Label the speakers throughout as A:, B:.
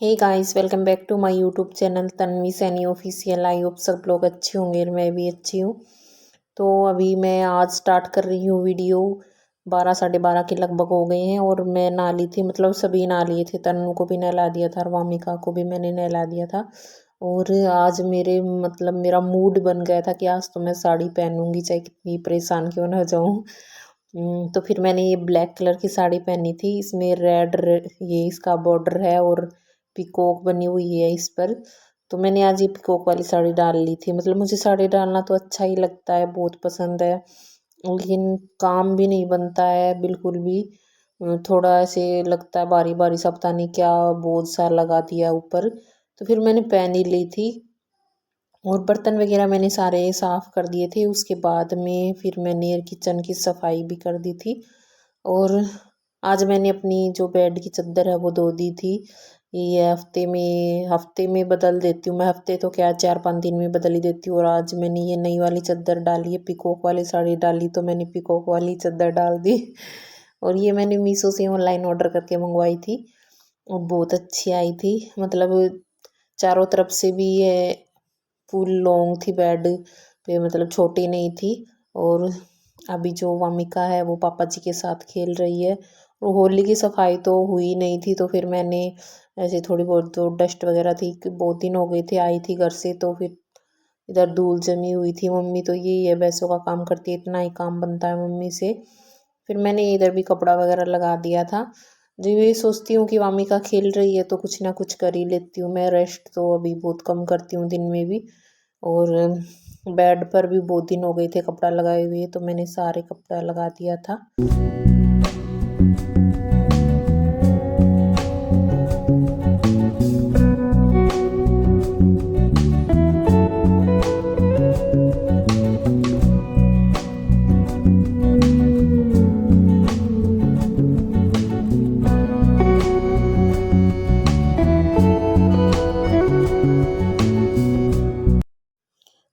A: Hey guys, welcome back to my YouTube channel Tanvi Saini official. I hope सब लोग अच्छे होंगे और मैं भी अच्छी हूँ। तो अभी मैं आज स्टार्ट कर रही हूँ वीडियो। 12 साढ़े 12 के लगभग हो गए हैं और मैं नहा ली थी, मतलब सभी नहा लिए थे। तन्नू को भी नहला दिया था और वामिका को भी मैंने नहला दिया था। और आज मेरा मूड बन गया था कि आज तो मैं साड़ी पहनूंगी, चाहे कितनी परेशान क्यों ना हो जाऊँ। तो फिर मैंने ये ब्लैक कलर की साड़ी पहनी थी। इसमें ये इसका बॉर्डर है और पिकॉक बनी हुई है इस पर। तो मैंने आज ये पिकॉक वाली साड़ी डाल ली थी। मतलब मुझे साड़ी डालना तो अच्छा ही लगता है, बहुत पसंद है, लेकिन काम भी नहीं बनता है बिल्कुल भी। थोड़ा ऐसे लगता है बारी बारी सा, पता नहीं क्या बोझ सा लगा दिया ऊपर। तो फिर मैंने पहन ही ली थी और बर्तन वगैरह मैंने सारे साफ़ कर दिए थे। उसके बाद में फिर मैंने किचन की सफाई भी कर दी थी। और आज मैंने अपनी जो बेड की चादर है वो धो दी थी। ये हफ्ते में बदल देती हूँ मैं। हफ्ते तो क्या, 4-5 दिन में बदल ही देती हूँ। और आज मैंने ये नई वाली चादर डाली है, पिकॉक वाली साड़ी डाली तो मैंने पिकॉक वाली चादर डाल दी। और ये मैंने मीशो से ऑनलाइन ऑर्डर करके मंगवाई थी और बहुत अच्छी आई थी। मतलब चारों तरफ से भी ये फुल लॉन्ग थी बेड पे, मतलब छोटी नहीं थी। और अभी जो वामिका है वो पापा जी के साथ खेल रही है। और होली की सफाई तो हुई नहीं थी, तो फिर मैंने ऐसे थोड़ी बहुत जो डस्ट वगैरह थी, बहुत दिन हो गए थे आई थी घर से, तो फिर इधर धूल जमी हुई थी। मम्मी तो यही है, भैंसों का काम करती है, इतना ही काम बनता है मम्मी से। फिर मैंने इधर भी कपड़ा वगैरह लगा दिया था। जो ये सोचती हूँ कि वामिका खेल रही है तो कुछ ना कुछ कर ही लेती हूँ मैं। रेस्ट तो अभी बहुत कम करती हूँ दिन में भी। और बेड पर भी बहुत दिन हो गए थे कपड़ा लगाए हुए, तो मैंने सारे कपड़ा लगा दिया था।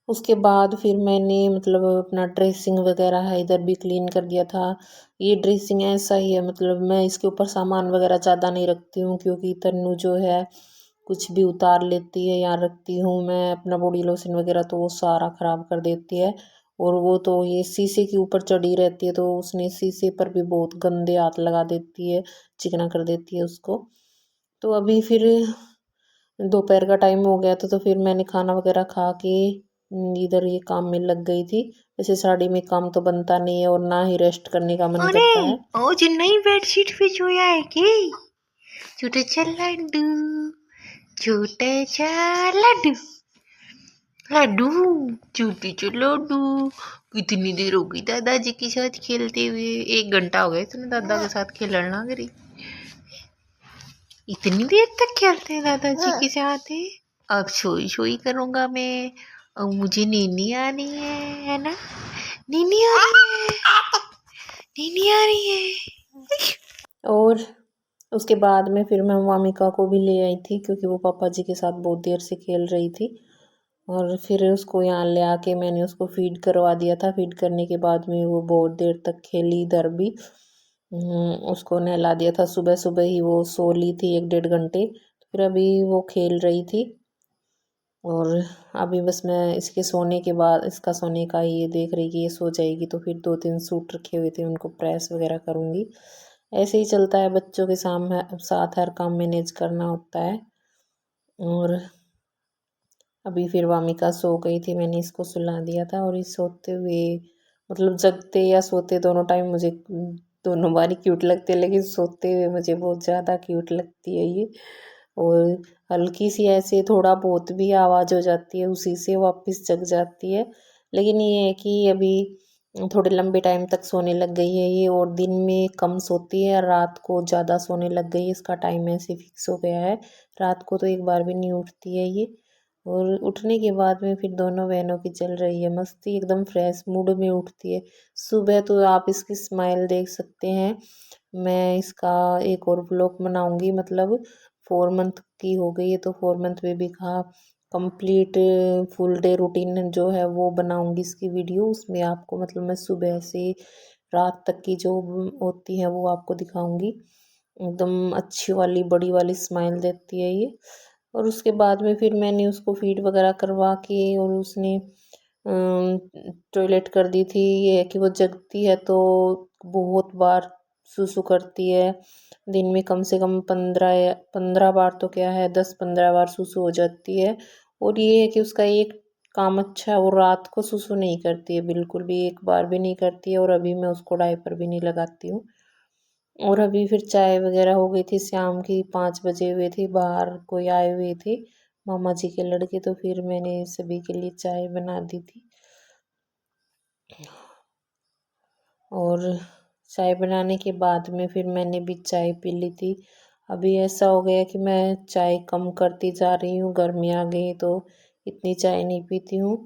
A: उसके बाद फिर मैंने मतलब अपना ड्रेसिंग वगैरह है इधर भी क्लीन कर दिया था। ये ड्रेसिंग ऐसा ही है, मतलब मैं इसके ऊपर सामान वगैरह ज़्यादा नहीं रखती हूँ, क्योंकि तन्नू जो है कुछ भी उतार लेती है। यहाँ रखती हूँ मैं अपना बॉडी लोशन वगैरह तो वो सारा ख़राब कर देती है। और वो तो ये शीशे के ऊपर चढ़ी रहती है, तो उसने शीशे पर भी बहुत गंदे हाथ लगा देती है, चिकना कर देती है उसको। तो अभी फिर दोपहर का टाइम हो गया था, तो फिर मैंने खाना वगैरह खा के इधर ये काम में लग गई थी। वैसे साड़ी में काम तो बनता नहीं है और ना ही रेस्ट करने का मन
B: अरे
A: करता है।
B: ओ जी नई बेडशीट पे सोया है कि छोटे चा लड्डू छोटे चा लड्डू लड्डू छोटे चा लड्डू। कितनी देर हो गई दादाजी के साथ खेलते हुए? 1 घंटा हो गया इतने दादा के साथ खेलना ना करी। इतनी देर तक खेलते हैं दादाजी के साथ है? अब सोई सोई करूंगा मैं। अब मुझे नींद आ रही है ना? नींद आ रही है, नींद आ रही है।
A: और उसके बाद में फिर मैं वामिका को भी ले आई थी, क्योंकि वो पापा जी के साथ बहुत देर से खेल रही थी। और फिर उसको यहाँ ले आके मैंने उसको फीड करवा दिया था। फीड करने के बाद में वो बहुत देर तक खेली इधर भी। उसको नहला दिया था, सुबह सुबह ही वो सो ली थी 1-1.5 घंटे। फिर अभी वो खेल रही थी। और अभी बस मैं इसका सोने का ही ये देख रही कि ये सो जाएगी, तो फिर 2-3 सूट रखे हुए थे उनको प्रेस वगैरह करूँगी। ऐसे ही चलता है, बच्चों के साथ हर काम मैनेज करना होता है। और अभी फिर वामिका सो गई थी, मैंने इसको सुला दिया था। और इस सोते हुए, मतलब जगते या सोते दोनों टाइम मुझे दोनों बारी क्यूट लगते हैं, लेकिन सोते हुए मुझे बहुत ज़्यादा क्यूट लगती है ये। और हल्की सी ऐसे थोड़ा बहुत भी आवाज़ हो जाती है, उसी से वापस जग जाती है। लेकिन ये है कि अभी थोड़े लंबे टाइम तक सोने लग गई है ये, और दिन में कम सोती है, रात को ज़्यादा सोने लग गई है। इसका टाइम ऐसे फिक्स हो गया है, रात को तो एक बार भी नहीं उठती है ये। और उठने के बाद में फिर दोनों बहनों की चल रही है मस्ती, एकदम फ्रेश मूड में उठती है। सुबह तो आप इसकी स्माइल देख सकते हैं। मैं इसका एक और ब्लॉग बनाऊंगी, मतलब 4 मंथ की हो गई है तो 4 मंथ में भी कहा कंप्लीट फुल डे रूटीन जो है वो बनाऊंगी इसकी वीडियो। उसमें आपको मतलब मैं सुबह से रात तक की जो होती है वो आपको दिखाऊंगी। एकदम अच्छी वाली बड़ी वाली स्माइल देती है ये। और उसके बाद में फिर मैंने उसको फीड वगैरह करवा के और उसने टॉयलेट कर दी थी। ये है कि वो जगती है तो बहुत बार सुसु करती है, दिन में कम से कम 15 बार तो क्या है 10-15 बार सुसु हो जाती है। और ये है कि उसका एक काम अच्छा है, वो रात को सुसु नहीं करती है, बिल्कुल भी एक बार भी नहीं करती है। और अभी मैं उसको डायपर भी नहीं लगाती हूँ। और अभी फिर चाय वगैरह हो गई थी, शाम की 5 बजे हुए थे, बाहर कोई आए हुए थे मामा जी के लड़के, तो फिर मैंने सभी के लिए चाय बना दी थी। और चाय बनाने के बाद में फिर मैंने भी चाय पी ली थी। अभी ऐसा हो गया कि मैं चाय कम करती जा रही हूँ, गर्मी आ गई तो इतनी चाय नहीं पीती हूँ।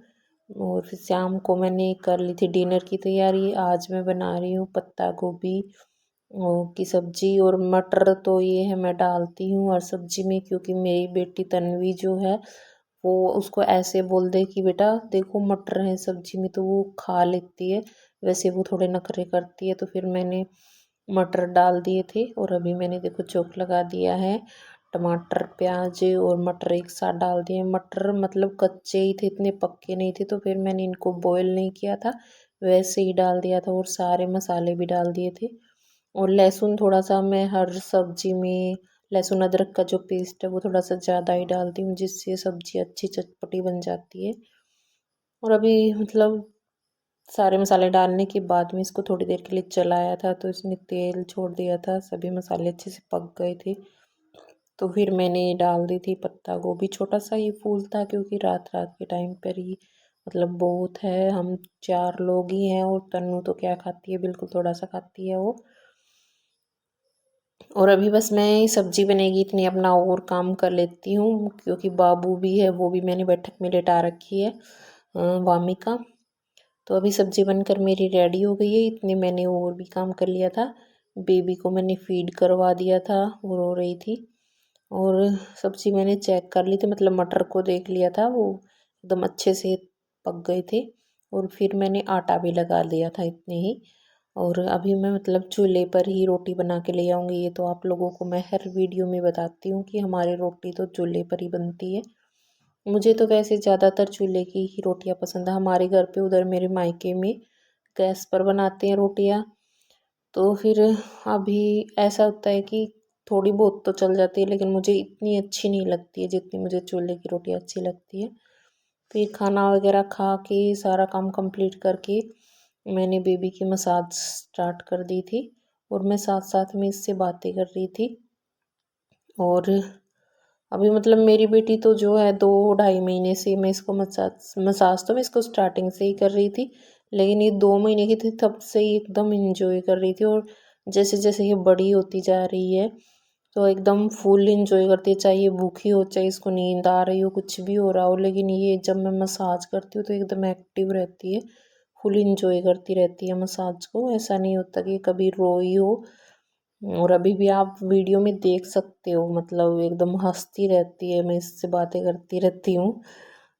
A: और फिर शाम को मैंने कर ली थी डिनर की तैयारी। आज मैं बना रही हूँ पत्ता गोभी की सब्जी और मटर, तो ये है मैं डालती हूँ हर सब्जी में, क्योंकि मेरी बेटी तन्वी जो है वो उसको ऐसे बोल दे कि बेटा देखो मटर है सब्जी में तो वो खा लेती है। वैसे वो थोड़े नखरे करती है, तो फिर मैंने मटर डाल दिए थे। और अभी मैंने देखो चौक लगा दिया है, टमाटर प्याज और मटर एक साथ डाल दिए। मटर मतलब कच्चे ही थे, इतने पक्के नहीं थे, तो फिर मैंने इनको बॉईल नहीं किया था, वैसे ही डाल दिया था। और सारे मसाले भी डाल दिए थे। और लहसुन थोड़ा सा मैं हर सब्जी में लहसुन अदरक का जो पेस्ट है वो थोड़ा सा ज़्यादा ही डालती हूँ, जिससे सब्जी अच्छी चटपटी बन जाती है। और अभी मतलब सारे मसाले डालने के बाद में इसको थोड़ी देर के लिए चलाया था, तो इसने तेल छोड़ दिया था, सभी मसाले अच्छे से पक गए थे। तो फिर मैंने डाल दी थी पत्ता गोभी, छोटा सा ही फूल था क्योंकि रात रात के टाइम पर ही मतलब बहुत है, हम 4 लोग ही हैं। और तन्नू तो क्या खाती है, बिल्कुल थोड़ा सा खाती है वो। और अभी बस मैं सब्जी बनेगी इतनी अपना और काम कर लेती हूँ, क्योंकि बाबू भी है, वो भी मैंने बैठक में लेटा रखी है वामिका। तो अभी सब्जी बनकर मेरी रेडी हो गई है, इतने मैंने और भी काम कर लिया था। बेबी को मैंने फीड करवा दिया था, वो रो रही थी। और सब्जी मैंने चेक कर ली थी, मतलब मटर को देख लिया था, वो एकदम अच्छे से पक गए थे। और फिर मैंने आटा भी लगा दिया था इतने ही। और अभी मैं मतलब चूल्हे पर ही रोटी बना के ले आऊँगी। ये तो आप लोगों को मैं हर वीडियो में बताती हूँ कि हमारी रोटी तो चूल्हे पर ही बनती है। मुझे तो वैसे ज़्यादातर चूल्हे की ही रोटियाँ पसंद है। हमारे घर पे उधर मेरे मायके में गैस पर बनाते हैं रोटियाँ, तो फिर अभी ऐसा होता है कि थोड़ी बहुत तो चल जाती है, लेकिन मुझे इतनी अच्छी नहीं लगती है जितनी मुझे चूल्हे की रोटी अच्छी लगती है। फिर खाना वगैरह खा के सारा काम कंप्लीट करके मैंने बेबी की मसाज स्टार्ट कर दी थी, और मैं साथ साथ में इससे बातें कर रही थी। और अभी मतलब मेरी बेटी तो जो है 2 ढाई महीने से मैं इसको मसाज मसाज तो मैं इसको स्टार्टिंग से ही कर रही थी, लेकिन ये 2 महीने की थी तब से ही एकदम इंजॉय कर रही थी। और जैसे जैसे ये बड़ी होती जा रही है तो एकदम फुल इंजॉय करती है, चाहे ये भूखी हो चाहे इसको नींद आ रही हो कुछ भी हो रहा हो। लेकिन ये जब मैं मसाज करती हूँ तो एकदम एक्टिव रहती है, फुल इंजॉय करती रहती है मसाज को। ऐसा नहीं होता कि कभी रोई हो। और अभी भी आप वीडियो में देख सकते हो, मतलब एकदम हंसती रहती है, मैं इससे बातें करती रहती हूँ।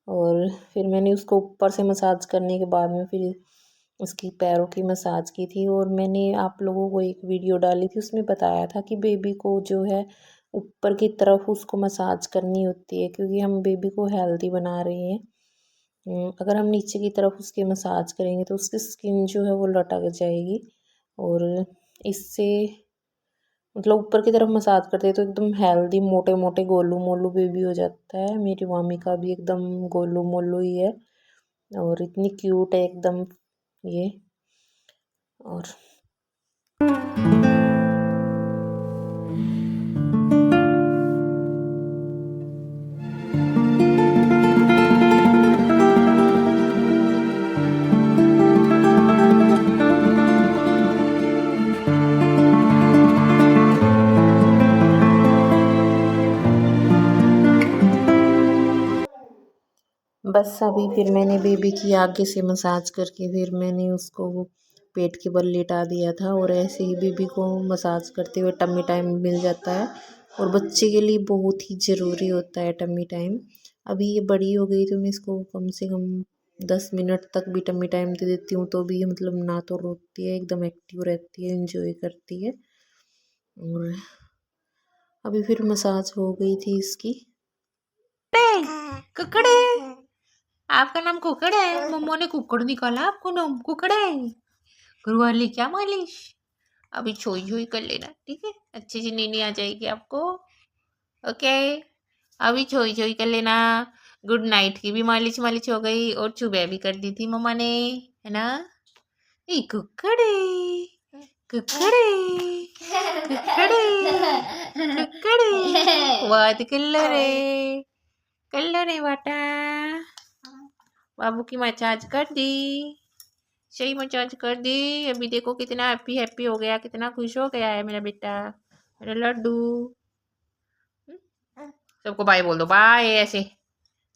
A: और फिर मैंने उसको ऊपर से मसाज करने के बाद में फिर उसकी पैरों की मसाज की थी। और मैंने आप लोगों को एक वीडियो डाली थी, उसमें बताया था कि बेबी को जो है ऊपर की तरफ उसको मसाज करनी होती है, क्योंकि हम बेबी को हेल्दी बना रहे हैं। अगर हम नीचे की तरफ उसकी मसाज करेंगे तो उसकी स्किन जो है वो लटक जाएगी। और इससे मतलब ऊपर की तरफ मसाज करते हैं तो एकदम हेल्दी मोटे मोटे गोलू मोलू बेबी हो जाता है। मेरी मामी का भी एकदम गोलू मोलू ही है, और इतनी क्यूट है एकदम ये। और बस अभी फिर मैंने बेबी की आगे से मसाज करके फिर मैंने उसको पेट के बल लेटा दिया था। और ऐसे ही बेबी को मसाज करते हुए टम्मी टाइम मिल जाता है, और बच्चे के लिए बहुत ही ज़रूरी होता है टम्मी टाइम। अभी ये बड़ी हो गई तो मैं इसको कम से कम 10 मिनट तक भी टम्मी टाइम दे देती हूँ, तो भी ये मतलब ना तो रोती है, एकदम एक्टिव रहती है, इंजॉय करती है। और अभी फिर मसाज हो गई थी इसकी।
B: कुकड़े, आपका नाम कुकड़ है? मम्मा ने कुकड़ निकाला आपको नाम कुकड़ है। करवा ली क्या मालिश? अभी छोई छोई कर लेना, ठीक है? अच्छी सी नींद आ जाएगी आपको। ओके, अभी छोई छोई कर लेना। गुड नाइट की भी मालिश मालिश हो गई और सुबह भी कर दी थी मम्मा ने, है ना? ए कुकड़े, कुकड़े, कुकड़े, कुकड़े, बात कर लो रे बेटा। बाबू की मसाज कर दी, सही मसाज कर दी। अभी देखो कितना हैप्पी हैप्पी हो गया, कितना खुश हो गया है मेरा बेटा, मेरा लड्डू। सबको बाय बोल दो, बाय ऐसे।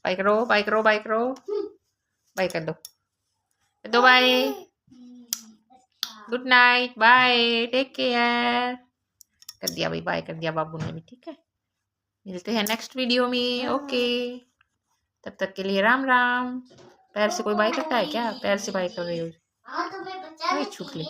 B: बाय करो, बाय करो, बाय करो, बाय कर दो bye. Good night, bye, take care. कर दिया भाई, बाय कर दिया बाबू ने भी, ठीक है? मिलते हैं नेक्स्ट वीडियो में, ओके। तब तक के लिए राम राम। पैर से कोई बाय करता है क्या? पैर से बाय कर रही हो? छूट ले।